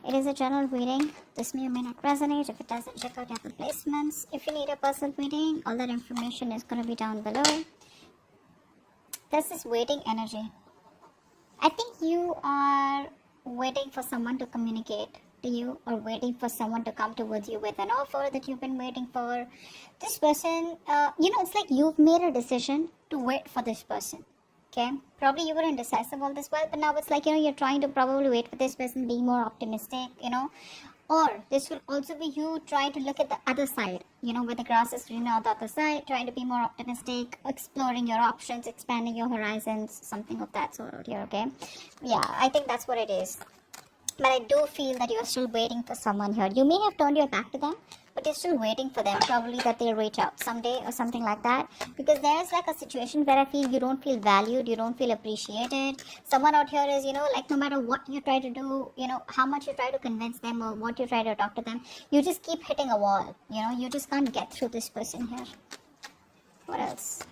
It is a general reading. This may or may not resonate. If it doesn't, check out other placements. If you need a personal reading, all that information is going to be down below. There's this waiting energy. I think you are waiting for someone to communicate to you, or waiting for someone to come towards you with an offer that you've been waiting for. This person, it's like you've made a decision to wait for this person. Okay, probably you were indecisive all this while, but now it's like, you're trying to probably wait for this person, being more optimistic, or this will also be you trying to look at the other side, where the grass is greener on the other side, trying to be more optimistic, exploring your options, expanding your horizons, something of that sort out here. Okay, yeah, I think that's what it is. But I do feel that you're still waiting for someone here. You may have turned your back to them, but you're still waiting for them. Probably that they'll reach out someday or something like that. Because there's like a situation where I feel you don't feel valued, you don't feel appreciated. Someone out here is, like no matter what you try to do, how much you try to convince them or what you try to talk to them, you just keep hitting a wall. You just can't get through this person here. What else?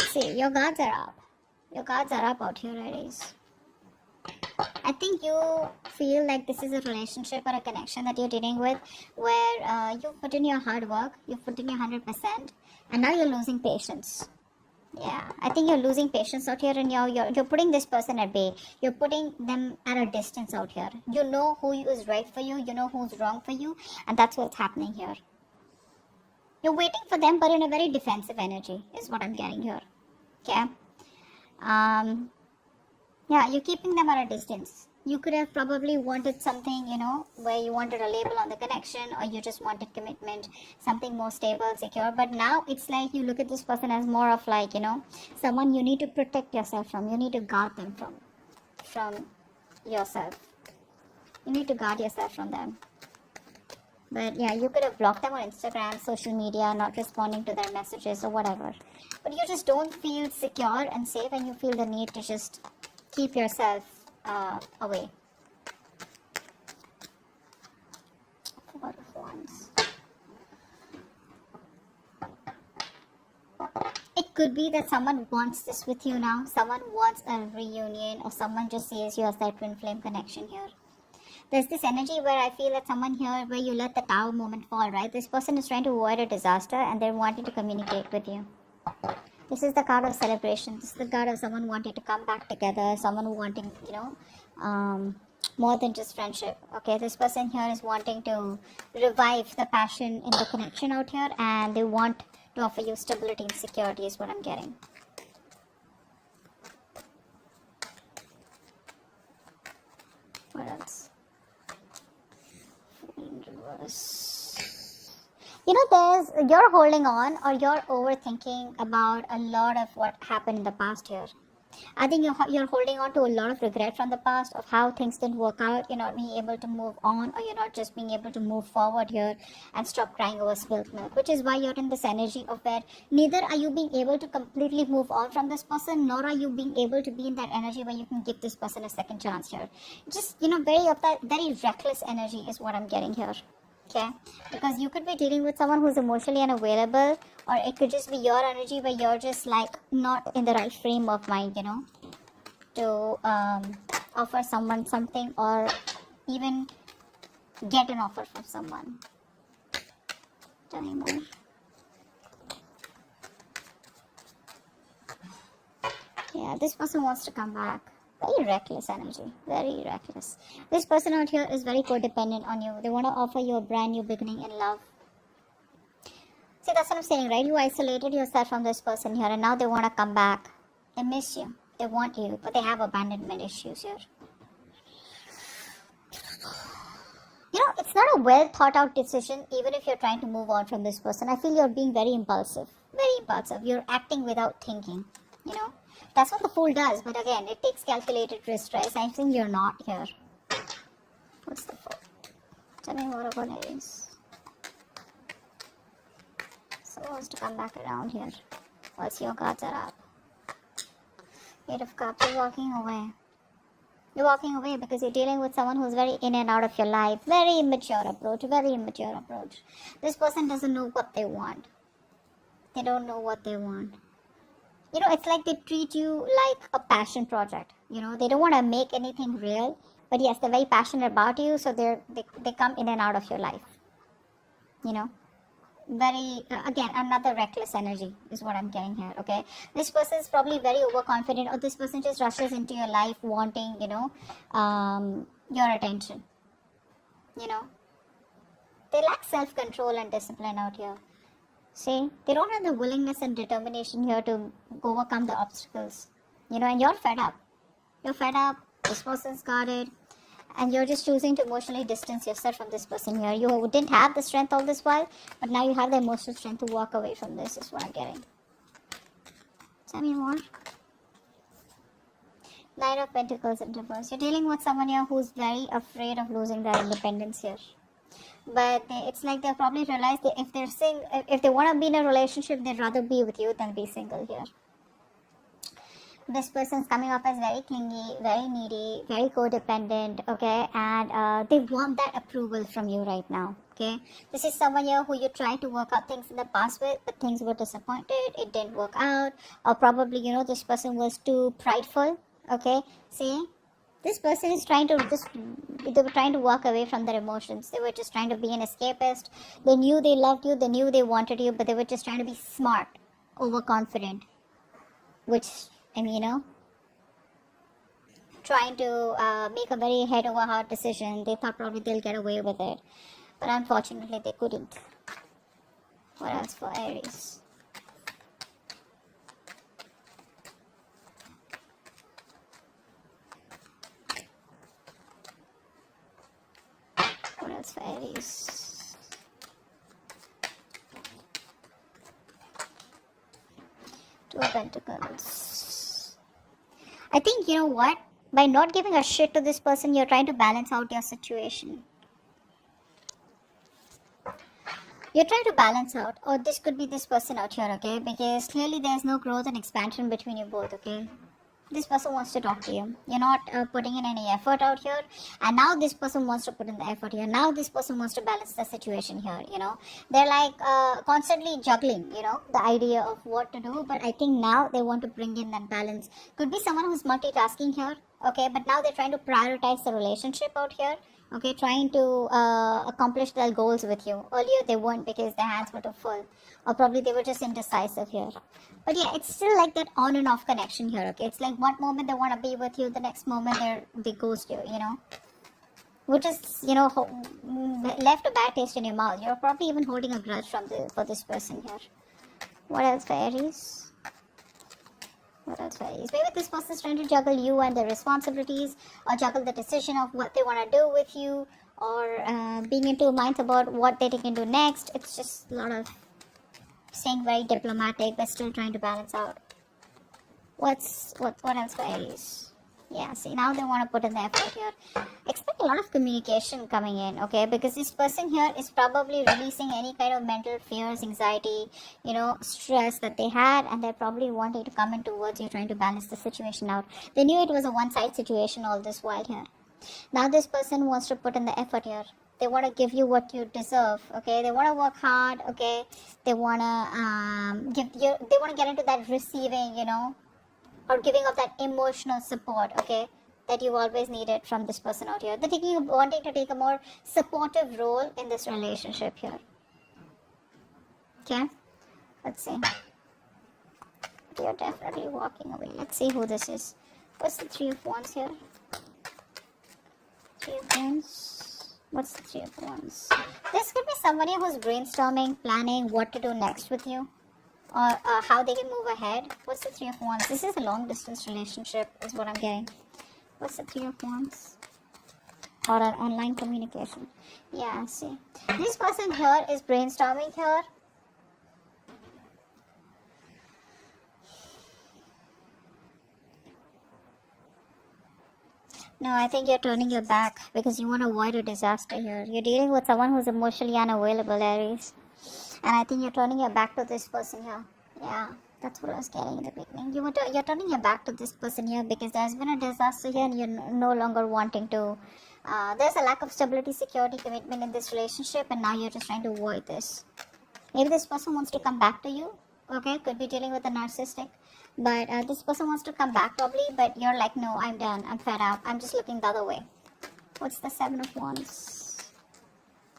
See, your guards are up. Your guards are up out here, Aries. I think you feel like this is a relationship or a connection that you're dealing with where you put in your hard work, you put in your 100%, and now you're losing patience. Yeah, I think you're losing patience out here, and you're putting this person at bay. You're putting them at a distance out here. You know who is right for you, you know who's wrong for you, and that's what's happening here. You're waiting for them, but in a very defensive energy, is what I'm getting here. Okay? Yeah, you're keeping them at a distance. You could have probably wanted something, where you wanted a label on the connection, or you just wanted commitment, something more stable, secure. But now it's like you look at this person as more of like, someone you need to protect yourself from. You need to guard them from yourself. You need to guard yourself from them. But yeah, you could have blocked them on Instagram, social media, not responding to their messages or whatever. But you just don't feel secure and safe, and you feel the need to just keep yourself away. Four of Wands. It could be that someone wants this with you now. Someone wants a reunion, or someone just sees you as that twin flame connection here. There's this energy where I feel that someone here, where you let the Tower moment fall, right? This person is trying to avoid a disaster, and they're wanting to communicate with you. This is the card of celebration. This is the card of someone wanting to come back together, someone wanting, more than just friendship. Okay, this person here is wanting to revive the passion in the connection out here, and they want to offer you stability and security is what I'm getting. What else? In reverse. You're holding on, or you're overthinking about a lot of what happened in the past here. I think you're holding on to a lot of regret from the past of how things didn't work out. You're not being able to move on, or you're not just being able to move forward here and stop crying over spilled milk, which is why you're in this energy of where neither are you being able to completely move on from this person, nor are you being able to be in that energy where you can give this person a second chance here. Just, very reckless energy is what I'm getting here. Okay, because you could be dealing with someone who's emotionally unavailable, or it could just be your energy where you're just like not in the right frame of mind, to offer someone something, or even get an offer from someone. Tell me more. Yeah, this person wants to come back. Very reckless energy. Very reckless. This person out here is very codependent on you. They want to offer you a brand new beginning in love. See, that's what I'm saying, right? You isolated yourself from this person here, and now they want to come back. They miss you. They want you, but they have abandonment issues here. It's not a well thought out decision, even if you're trying to move on from this person. I feel you're being very impulsive. Very impulsive. You're acting without thinking, That's what the Fool does, but again, it takes calculated risk, right? I think you're not here. What's the Fool? Tell me what about Aries. Someone wants to come back around here. What's your cards are up? Eight of Cups, you're walking away. You're walking away because you're dealing with someone who's very in and out of your life. Very immature approach, very immature approach. This person doesn't know what they want. They don't know what they want. It's like they treat you like a passion project. They don't want to make anything real. But yes, they're very passionate about you, so they come in and out of your life. You know, very again, another reckless energy is what I'm getting here. Okay, this person is probably very overconfident, or this person just rushes into your life wanting, your attention. You know, they lack self-control and discipline out here. See, they don't have the willingness and determination here to overcome the obstacles. And you're fed up. You're fed up. This person's got it. And you're just choosing to emotionally distance yourself from this person here. You didn't have the strength all this while, but now you have the emotional strength to walk away from this, is what I'm getting. Tell me more. Nine of Pentacles in reverse. You're dealing with someone here who's very afraid of losing their independence here. But it's like they probably realize that if they want to be in a relationship, they'd rather be with you than be single here. This person's coming off as very clingy, very needy, very codependent, okay, and they want that approval from you right now, okay. This is someone here who you tried to work out things in the past with, but things were disappointed, it didn't work out, or probably, this person was too prideful, okay. See, this person is they were trying to walk away from their emotions. They were just trying to be an escapist. They knew they loved you, they knew they wanted you, but they were just trying to be smart, overconfident, which, trying to make a very head over heart decision. They thought probably they'll get away with it, but unfortunately they couldn't. What else for Aries? What else for Aries? Two of Pentacles. I think, you know what? By not giving a shit to this person, you're trying to balance out your situation. You're trying to balance out, or this could be this person out here, okay? Because clearly there's no growth and expansion between you both, okay? This person wants to talk to you. You're not putting in any effort out here, and now this person wants to put in the effort here. Now this person wants to balance the situation here, They're like constantly juggling, the idea of what to do, but I think now they want to bring in that balance. Could be someone who's multitasking here, okay, but now they're trying to prioritize the relationship out here, okay, trying to accomplish their goals with you. Earlier they weren't because their hands were too full, or probably they were just indecisive here. But yeah, it's still like that on and off connection here, okay? It's like one moment they want to be with you, the next moment they ghost you, Which is, left a bad taste in your mouth. You're probably even holding a grudge for this person here. What else for Aries? What else for Aries? Maybe this person is trying to juggle you and their responsibilities, or juggle the decision of what they want to do with you, or being in two minds about what they can do next. It's just a lot of staying very diplomatic, but still trying to balance out. What else for Aries? Yeah, see, now they want to put in the effort here. Expect a lot of communication coming in, okay? Because this person here is probably releasing any kind of mental fears, anxiety, stress that they had, and they're probably wanting to come in towards you, trying to balance the situation out. They knew it was a one-side situation all this while here. Now this person wants to put in the effort here. They want to give you what you deserve, okay? They want to work hard, okay? They want to they want to get into that receiving, or giving of that emotional support, okay, that you've always needed from this person out here. They're wanting to take a more supportive role in this relationship here. Okay? Let's see. You're definitely walking away. Let's see who this is. What's the Three of Wands here? Three of Wands. What's the Three of Wands? This could be somebody who's brainstorming, planning what to do next with you, or how they can move ahead. What's the Three of Wands? This is a long distance relationship is what I'm getting. What's the Three of Wands? Or an online communication. Yeah, see. This person here is brainstorming here. No, I think you're turning your back because you want to avoid a disaster here. You're dealing with someone who's emotionally unavailable, Aries. And I think you're turning your back to this person here. Yeah, that's what I was getting in the beginning. You're turning your back to this person here because there's been a disaster here and you're no longer wanting to. There's a lack of stability, security, commitment in this relationship, and now you're just trying to avoid this. Maybe this person wants to come back to you. Okay, could be dealing with a narcissistic. But this person wants to come back probably, but you're like, no, I'm done. I'm fed up. I'm just looking the other way. What's the Seven of Wands?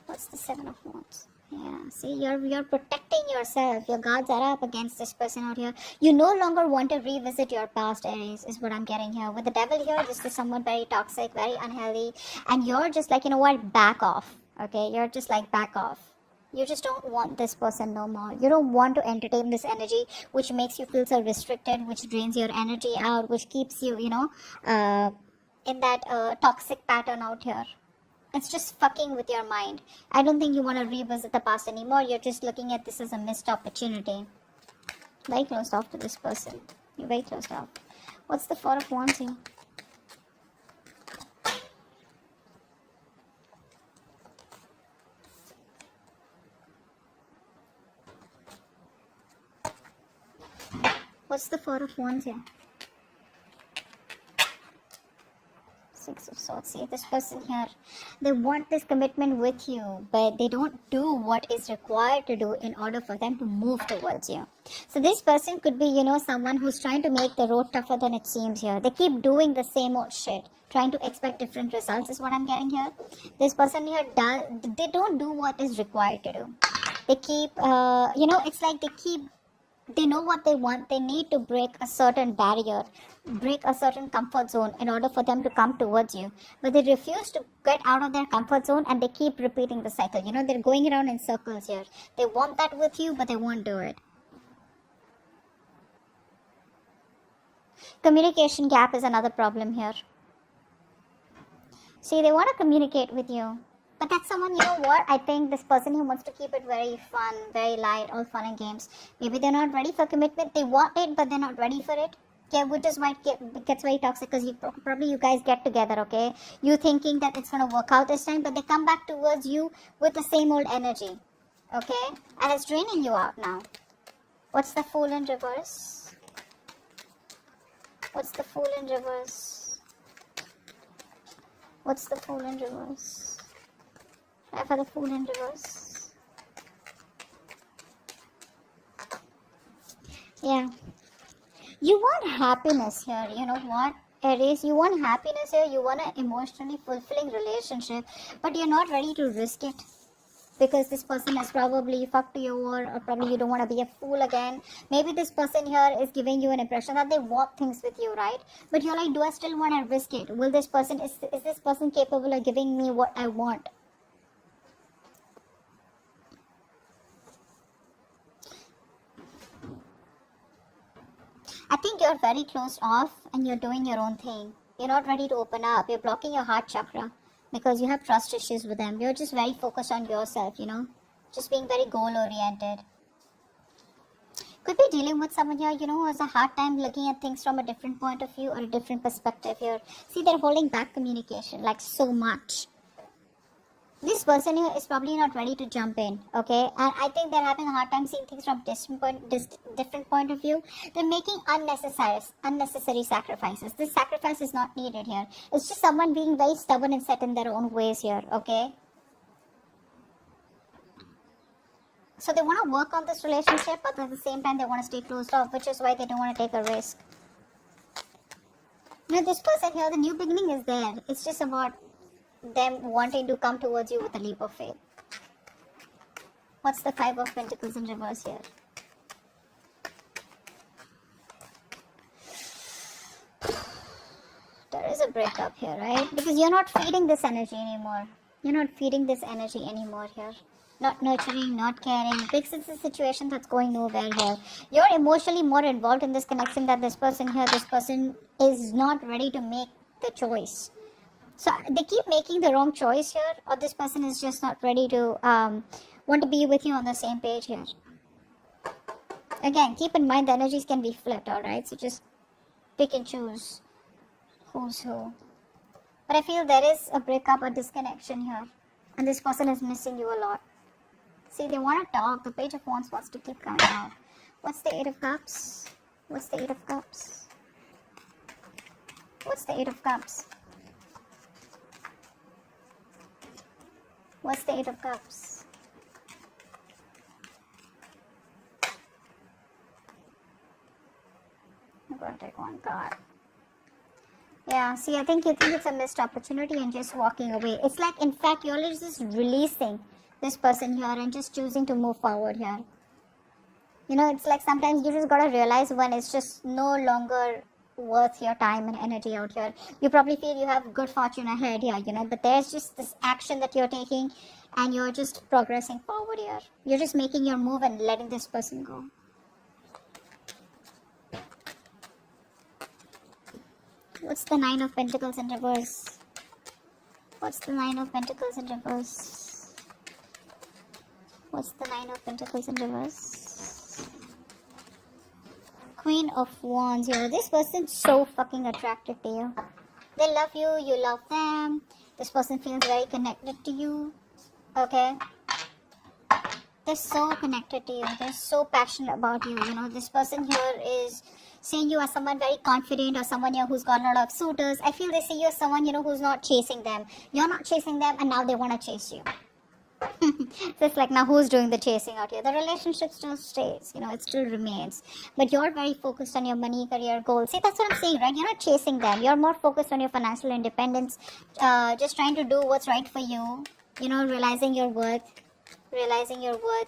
What's the Seven of Wands? Yeah, see, you're protecting yourself. Your guards are up against this person out here. You no longer want to revisit your past, Aries, is what I'm getting here. With the Devil here, this is someone very toxic, very unhealthy, and you're just like, you know what, back off. Okay, you're just like, back off. You just don't want this person no more. You don't want to entertain this energy, which makes you feel so restricted, which drains your energy out, which keeps you, in that toxic pattern out here. It's just fucking with your mind. I don't think you want to revisit the past anymore. You're just looking at this as a missed opportunity. Very closed off to this person. You're very closed off. What's the Four of Wands here? What's the Four of Wands here? Six of Swords. See, this person here, they want this commitment with you, but they don't do what is required to do in order for them to move towards you. So this person could be, someone who's trying to make the road tougher than it seems here. They keep doing the same old shit, trying to expect different results is what I'm getting here. This person here, they don't do what is required to do. They keep, it's like they know what they want. They need to break a certain barrier, break a certain comfort zone in order for them to come towards you. But they refuse to get out of their comfort zone and they keep repeating the cycle. They're going around in circles here. They want that with you, but they won't do it. Communication gap is another problem here. See, they want to communicate with you. But that's someone, I think this person who wants to keep it very fun, very light, all fun and games. Maybe they're not ready for commitment. They want it, but they're not ready for it. Okay, which is why it gets very toxic because probably you guys get together, okay? You thinking that it's going to work out this time, but they come back towards you with the same old energy, okay? And it's draining you out now. What's the Fool in reverse? What's the Fool in reverse? What's the Fool in reverse? For the Fool in reverse. Yeah. You want happiness here. You know what, Aries? You want happiness here. You want an emotionally fulfilling relationship. But you're not ready to risk it. Because this person has probably fucked you or probably you don't want to be a fool again. Maybe this person here is giving you an impression that they want things with you, right? But you're like, do I still want to risk it? Will this person, is this person capable of giving me what I want? I think you're very closed off and you're doing your own thing. You're not ready to open up. You're blocking your heart chakra because you have trust issues with them. You're just very focused on yourself, just being very goal oriented. Could be dealing with someone here, who has a hard time looking at things from a different point of view or a different perspective here. See, they're holding back communication like so much. This person here is probably not ready to jump in, okay? And I think they're having a hard time seeing things from different point of view. They're making unnecessary sacrifices. This sacrifice is not needed here. It's just someone being very stubborn and set in their own ways here, okay? So they want to work on this relationship, but at the same time they want to stay closed off, which is why they don't want to take a risk. This person here, the new beginning is there. It's just about them wanting to come towards you with a leap of faith. What's the Five of Pentacles in reverse here? There is a breakup here, right? Because you're not feeding this energy anymore. You're not feeding this energy anymore here. Not nurturing, not caring. Because it's a situation that's going nowhere here. You're emotionally more involved in this connection than this person here. This person is not ready to make the choice. So they keep making the wrong choice here, or this person is just not ready to want to be with you on the same page here. Again, keep in mind the energies can be flipped, alright? So just pick and choose who's who. But I feel there is a breakup, a disconnection here. And this person is missing you a lot. See, they want to talk. The Page of Wands wants to keep coming out. What's the Eight of Cups? What's the Eight of Cups? What's the Eight of Cups? What's the Eight of Cups? I'm going to take one card. Yeah, see, I think you think it's a missed opportunity and just walking away. It's like, in fact, you're just releasing this person here and just choosing to move forward here. You know, it's like sometimes you just gotta realize when it's just no longer worth your time and energy out here. You probably feel you have good fortune ahead here, you know, but there's just this action that you're taking and you're just progressing forward here. You're just making your move and letting this person go. What's the Nine of Pentacles in reverse? What's the Nine of Pentacles in reverse? What's the Nine of Pentacles in reverse? Queen of Wands here. This person's so fucking attracted to you. They love you, you love them. This person feels very connected to you. Okay? They're so connected to you. They're so passionate about you. You know, this person here is seeing you as someone very confident or someone here who's got a lot of suitors. I feel they see you as someone, you know, who's not chasing them. You're not chasing them and now they want to chase you. So it's like, now who's doing the chasing out here? The relationship still stays, you know, it still remains. But you're very focused on your money, career, goals. See, that's what I'm saying, right? You're not chasing them. You're more focused on your financial independence, just trying to do what's right for you, you know, realizing your worth,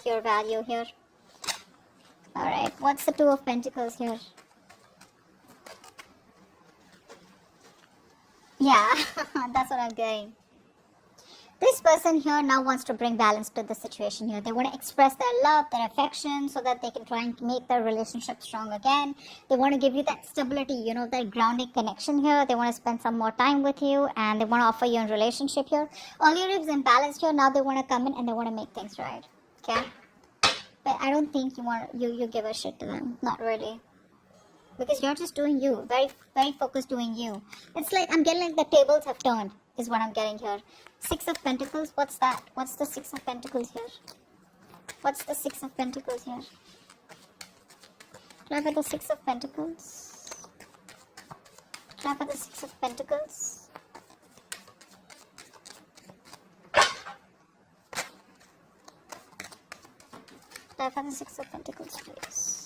your value here. Alright, what's the Two of Pentacles here? Yeah, that's what I'm getting. This person here now wants to bring balance to the situation here. They want to express their love, their affection, so that they can try and make their relationship strong again. They want to give you that stability, you know, that grounding connection here. They want to spend some more time with you and they want to offer you a relationship here. Earlier it was imbalanced here. Now they want to come in and they want to make things right. Okay? But I don't think you give a shit to them. Not really. Because you're just doing you. Very, very focused doing you. It's like, I'm getting like the tables have turned, is what I'm getting here. Six of Pentacles, what's that? What's the Six of Pentacles here? What's the Six of Pentacles here? Try for the Six of Pentacles. Try for the Six of Pentacles. Try for the Six of Pentacles, please.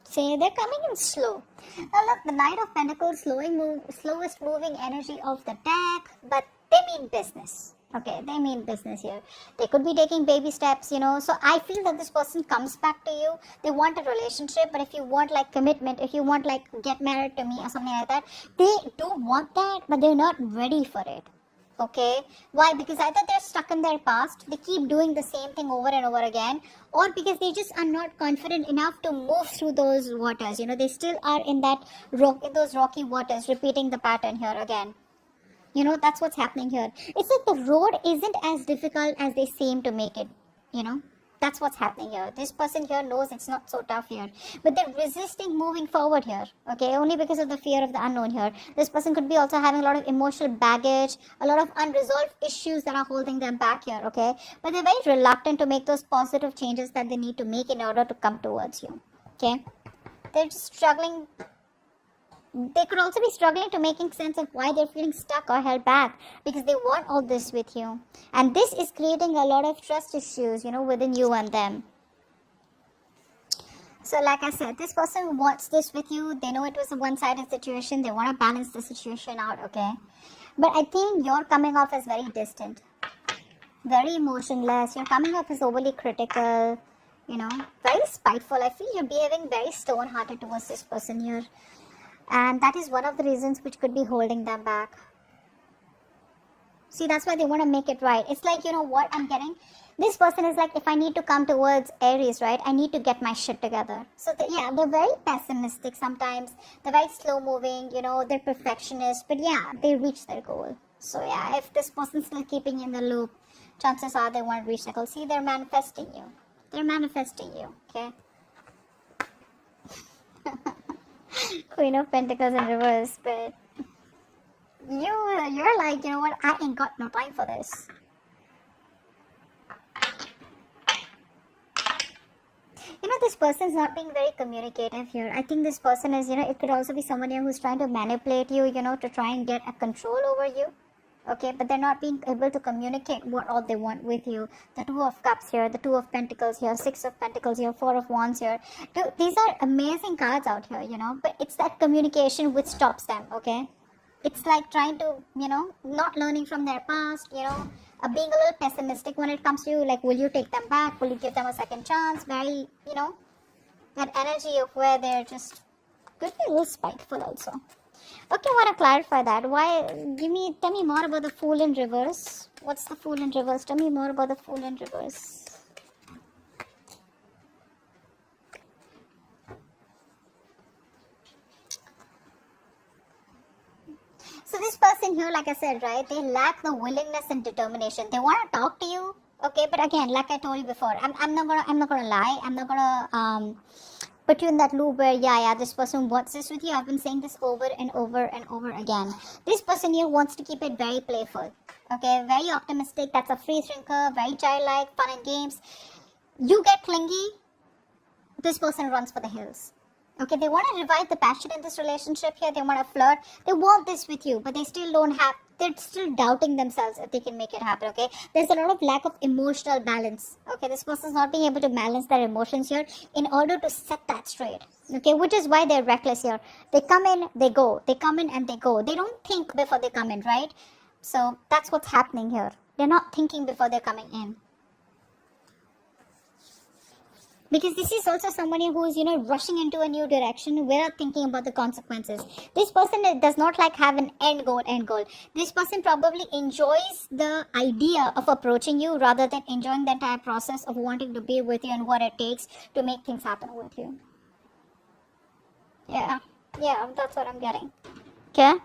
See, they're coming in slow. Now look, the Knight of Pentacles, slowest moving energy of the deck, but they mean business. Okay, they mean business here. They could be taking baby steps, you know. So I feel that this person comes back to you. They want a relationship, but if you want like commitment, if you want like get married to me or something like that, they do want that, but they're not ready for it. Okay, why? Because either they're stuck in their past, they keep doing the same thing over and over again, or because they just are not confident enough to move through those waters. You know, they still are in those rocky waters, repeating the pattern here again. You know, that's what's happening here. It's like the road isn't as difficult as they seem to make it, you know. That's what's happening here. This person here knows it's not so tough here. But they're resisting moving forward here. Okay, only because of the fear of the unknown here. This person could be also having a lot of emotional baggage, a lot of unresolved issues that are holding them back here. Okay, but they're very reluctant to make those positive changes that they need to make in order to come towards you. Okay, they're just struggling. They could also be struggling to making sense of why they're feeling stuck or held back, because they want all this with you. And this is creating a lot of trust issues, you know, within you and them. So like I said, this person wants this with you. They know it was a one-sided situation. They want to balance the situation out, okay? But I think you're coming off as very distant, very emotionless. You're coming off as overly critical, you know, very spiteful. I feel you're behaving very stone-hearted towards this person here. And that is one of the reasons which could be holding them back. See, that's why they want to make it right. It's like, you know what I'm getting? This person is like, if I need to come towards Aries, right, I need to get my shit together. So, yeah, they're very pessimistic sometimes. They're very slow moving, you know, they're perfectionists. But yeah, they reach their goal. So, yeah, if this person's still keeping you in the loop, chances are they won't reach their goal. See, they're manifesting you. They're manifesting you, okay? Queen of Pentacles in reverse, but you're like, you know what, I ain't got no time for this. You know, this person's not being very communicative here. I think this person is, you know, it could also be someone here who's trying to manipulate you, you know, to try and get a control over you. okay, but they're not being able to communicate what all they want with you. The Two of Cups here, the Two of Pentacles here, Six of Pentacles here, Four of Wands here. These are amazing cards out here, you know, but it's that communication which stops them, okay? It's like trying to, you know, not learning from their past, you know, being a little pessimistic when it comes to you, like, will you take them back? Will you give them a second chance? Very, you know, that energy of where they're just, could be a little spiteful also. Okay, I want to clarify that. Why? Tell me more about the Fool in reverse. What's the Fool in reverse? Tell me more about the Fool in reverse. So this person here, like I said, right, they lack the willingness and determination. They want to talk to you, okay, but again, like I told you before, I'm not gonna lie. I'm not gonna put you in that loop where this person wants this with you. I've been saying this over and over and over again. This person here wants to keep it very playful, okay, very optimistic. That's a free thinker, very childlike, fun and games. You get clingy, this person runs for the hills. Okay, they want to revive the passion in this relationship here. They want to flirt. They want this with you, but they still don't have, they're still doubting themselves if they can make it happen, okay? There's a lot of lack of emotional balance, okay? This person's not being able to balance their emotions here in order to set that straight, okay? Which is why they're reckless here. They come in, they go. They come in and they go. They don't think before they come in, right? So that's what's happening here. They're not thinking before they're coming in. Because this is also someone who is, you know, rushing into a new direction without thinking about the consequences. This person does not like have an end goal. This person probably enjoys the idea of approaching you rather than enjoying the entire process of wanting to be with you and what it takes to make things happen with you. Yeah, that's what I'm getting. Okay?